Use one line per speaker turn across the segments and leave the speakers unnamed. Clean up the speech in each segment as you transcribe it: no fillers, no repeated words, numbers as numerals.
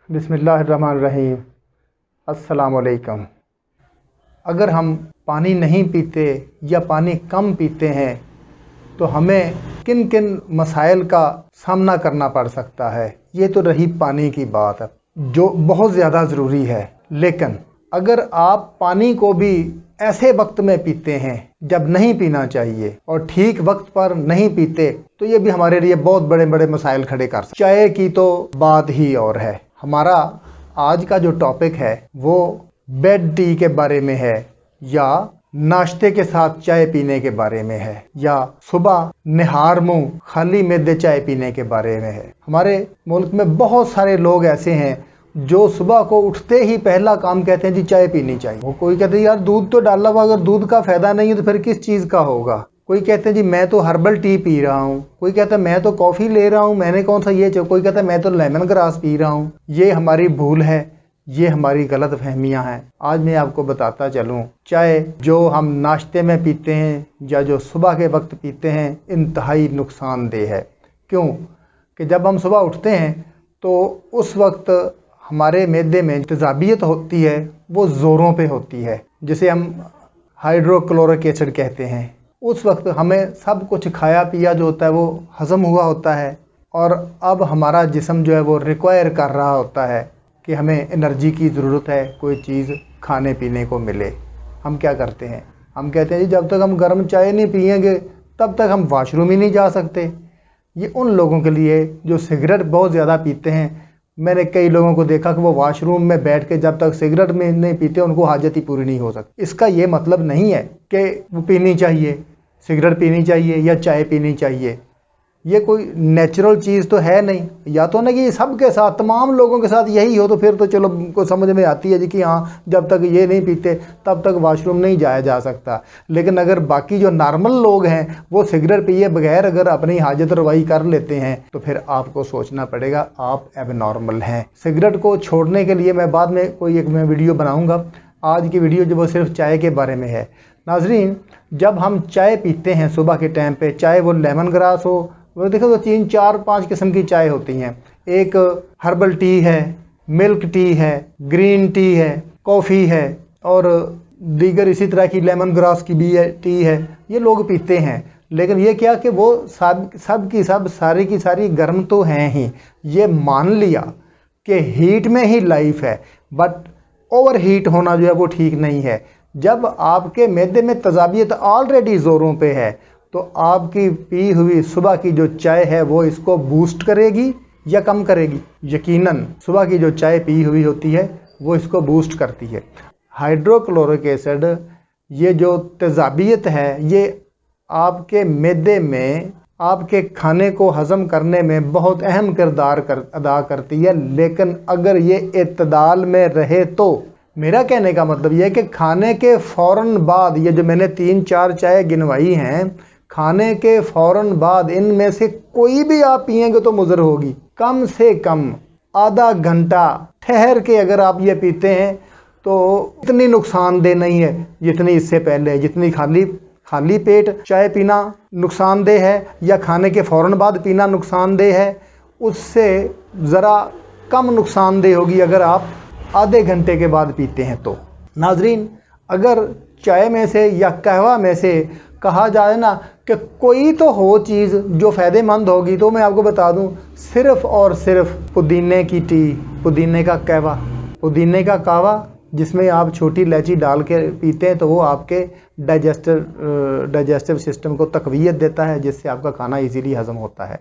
बिस्मिल्लाहिर्रहमानिर्रहीम। अस्सलाम वालेकुम। अगर हम पानी नहीं पीते या पानी कम पीते हैं तो हमें किन किन मसाइल का सामना करना पड़ सकता है। ये तो रही पानी की बात जो बहुत ज़्यादा ज़रूरी है, लेकिन अगर आप पानी को भी ऐसे वक्त में पीते हैं जब नहीं पीना चाहिए और ठीक वक्त पर नहीं पीते तो ये भी हमारे लिए बहुत बड़े बड़े मसाइल खड़े कर सकते। चाय की तो बात ही और है। हमारा आज का जो टॉपिक है वो बेड टी के बारे में है, या नाश्ते के साथ चाय पीने के बारे में है, या सुबह निहार मुंह खाली मैदे चाय पीने के बारे में है। हमारे मुल्क में बहुत सारे लोग ऐसे हैं जो सुबह को उठते ही पहला काम कहते हैं जी चाय पीनी चाहिए। वो कोई कहते हैं यार दूध तो डाला हुआ, अगर दूध का फायदा नहीं है तो फिर किस चीज़ का होगा। कोई कहते हैं जी मैं तो हर्बल टी पी रहा हूँ, कोई कहता है मैं तो कॉफ़ी ले रहा हूँ, मैंने कौन सा ये, कोई कहता है मैं तो लेमन ग्रास पी रहा हूँ। ये हमारी भूल है, ये हमारी गलत फहमियाँ हैं। आज मैं आपको बताता चलूँ, चाय जो हम नाश्ते में पीते हैं या जो सुबह के वक्त पीते हैं इंतहाई नुकसानदेह है। क्यों कि जब हम सुबह उठते हैं तो उस वक्त हमारे मैदे में तेज़ाबियत होती है, वो ज़ोरों पे होती है, जिसे हम हाइड्रोक्लोरिक एसिड कहते हैं। उस वक्त हमें सब कुछ खाया पिया जो होता है वो हज़म हुआ होता है, और अब हमारा जिस्म जो है वो रिक्वायर कर रहा होता है कि हमें एनर्जी की ज़रूरत है, कोई चीज़ खाने पीने को मिले। हम क्या करते हैं, हम कहते हैं जी जब तक हम गर्म चाय नहीं पिएंगे तब तक हम वाशरूम ही नहीं जा सकते। ये उन लोगों के लिए जो सिगरेट बहुत ज़्यादा पीते हैं। मैंने कई लोगों को देखा कि वो वाशरूम में बैठ के जब तक सिगरेट में नहीं पीते उनको हाजत ही पूरी नहीं हो सकती। इसका ये मतलब नहीं है कि वो पीनी चाहिए, सिगरेट पीनी चाहिए या चाय पीनी चाहिए। ये कोई नेचुरल चीज़ तो है नहीं। या तो ना कि सबके साथ तमाम लोगों के साथ यही हो तो फिर तो चलो को समझ में आती है जी कि हाँ जब तक ये नहीं पीते तब तक वाशरूम नहीं जाया जा सकता। लेकिन अगर बाकी जो नॉर्मल लोग हैं वो सिगरेट पिए बगैर अगर अपनी हाजत रवाई कर लेते हैं तो फिर आपको सोचना पड़ेगा आप एबनॉर्मल हैं। सिगरेट को छोड़ने के लिए मैं बाद में कोई एक मैं वीडियो बनाऊँगा। आज की वीडियो जो वो सिर्फ चाय के बारे में है। नाजरीन, जब हम चाय पीते हैं सुबह के टाइम पे, चाहे वो लेमन ग्रास हो, वो देखो तो 3 4 5 किस्म की चाय होती हैं। एक हर्बल टी है, मिल्क टी है, ग्रीन टी है, कॉफ़ी है, और दीगर इसी तरह की लेमन ग्रास की भी टी है। ये लोग पीते हैं, लेकिन ये क्या कि वो सब की सब सारी की सारी गर्म तो हैं ही। ये मान लिया कि हीट में ही लाइफ है, बट ओवर हीट होना जो है वो ठीक नहीं है। जब आपके मैदे में तेज़ाबियत ऑलरेडी ज़ोरों पे है तो आपकी पी हुई सुबह की जो चाय है वो इसको बूस्ट करेगी या कम करेगी। यकीनन सुबह की जो चाय पी हुई होती है वो इसको बूस्ट करती है। हाइड्रोक्लोरिक एसिड ये जो तेज़ाबियत है ये आपके मैदे में आपके खाने को हज़म करने में बहुत अहम किरदार अदा करती है। लेकिन अगर ये इत्तदाल में रहे तो मेरा कहने का मतलब ये है कि खाने के फ़ौरन बाद, ये जो मैंने 3 4 चाय गिनवाई हैं, खाने के फ़ौरन बाद इनमें से कोई भी आप पिएंगे तो मुज़र होगी। कम से कम आधा घंटा ठहर के अगर आप ये पीते हैं तो इतनी नुकसानदेह नहीं है जितनी इससे पहले। जितनी खाली पेट चाय पीना नुकसानदेह है या खाने के फ़ौरन बाद पीना नुकसानदेह है, उससे ज़रा कम नुकसानदेह होगी अगर आप आधे घंटे के बाद पीते हैं तो। नाजरीन, अगर चाय में से या कहवा में से कहा जाए ना कि कोई तो हो चीज़ जो फ़ायदेमंद होगी, तो मैं आपको बता दूं सिर्फ़ और सिर्फ पुदीने की टी, पुदीने का कहवा, पुदीने का कहवा जिसमें आप छोटी इलायची डाल के पीते हैं तो वो आपके डाइजेस्टिव सिस्टम को तक़वियत देता है, जिससे आपका खाना इजीली हज़म होता है।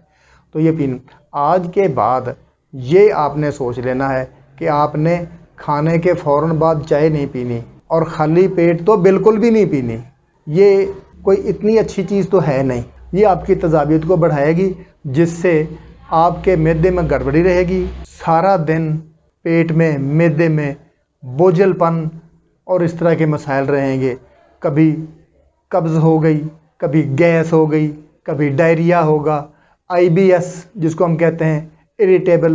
तो ये पीना आज के बाद ये आपने सोच लेना है कि आपने खाने के फ़ौरन बाद चाय नहीं पीनी और ख़ाली पेट तो बिल्कुल भी नहीं पीनी। ये कोई इतनी अच्छी चीज़ तो है नहीं। ये आपकी तेज़ाबियत को बढ़ाएगी, जिससे आपके मैदे में गड़बड़ी रहेगी। सारा दिन पेट में मैदे में बोझलपन और इस तरह के मसाइल रहेंगे। कभी कब्ज़ हो गई, कभी गैस हो गई, कभी डायरिया होगा, IBS जिसको हम कहते हैं इरिटेबल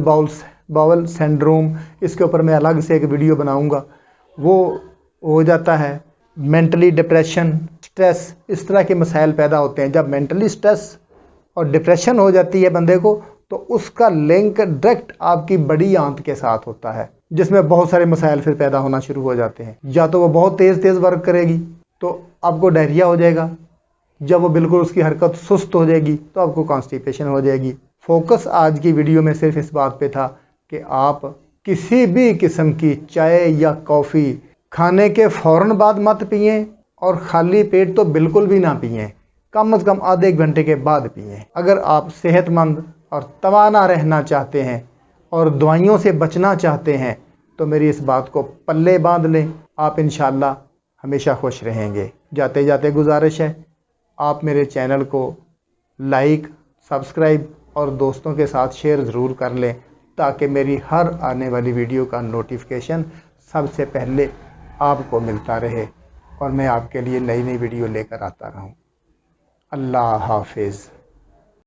बाउल सिंड्रोम, इसके ऊपर मैं अलग से एक वीडियो बनाऊंगा, वो हो जाता है। मेंटली डिप्रेशन, स्ट्रेस, इस तरह के मसाइल पैदा होते हैं। जब मेंटली स्ट्रेस और डिप्रेशन हो जाती है बंदे को تو اس کا لنک ڈائریکٹ آپ کی بڑی آنت کے ساتھ ہوتا ہے، جس میں بہت سارے مسائل پھر پیدا ہونا شروع ہو جاتے ہیں۔ یا تو وہ بہت تیز ورک کرے گی تو آپ کو ڈائریا ہو جائے گا، جب وہ بالکل اس کی حرکت سست ہو جائے گی تو آپ کو کانسٹیپیشن ہو جائے گی۔ فوکس آج کی ویڈیو میں صرف اس بات پہ تھا کہ آپ کسی بھی قسم کی چائے یا کافی کھانے کے فوراً بعد مت پئیں، اور خالی پیٹ تو بالکل بھی نہ پئیں، کم از کم آدھے گھنٹے کے بعد پئیں۔ اگر آپ صحت مند اور توانا رہنا چاہتے ہیں اور دوائیوں سے بچنا چاہتے ہیں تو میری اس بات کو پلے باندھ لیں، آپ انشاءاللہ ہمیشہ خوش رہیں گے۔ جاتے جاتے گزارش ہے، آپ میرے چینل کو لائک، سبسکرائب اور دوستوں کے ساتھ شیئر ضرور کر لیں، تاکہ میری ہر آنے والی ویڈیو کا نوٹیفیکیشن سب سے پہلے آپ کو ملتا رہے اور میں آپ کے لیے نئی ویڈیو لے کر آتا رہوں۔ اللہ حافظ۔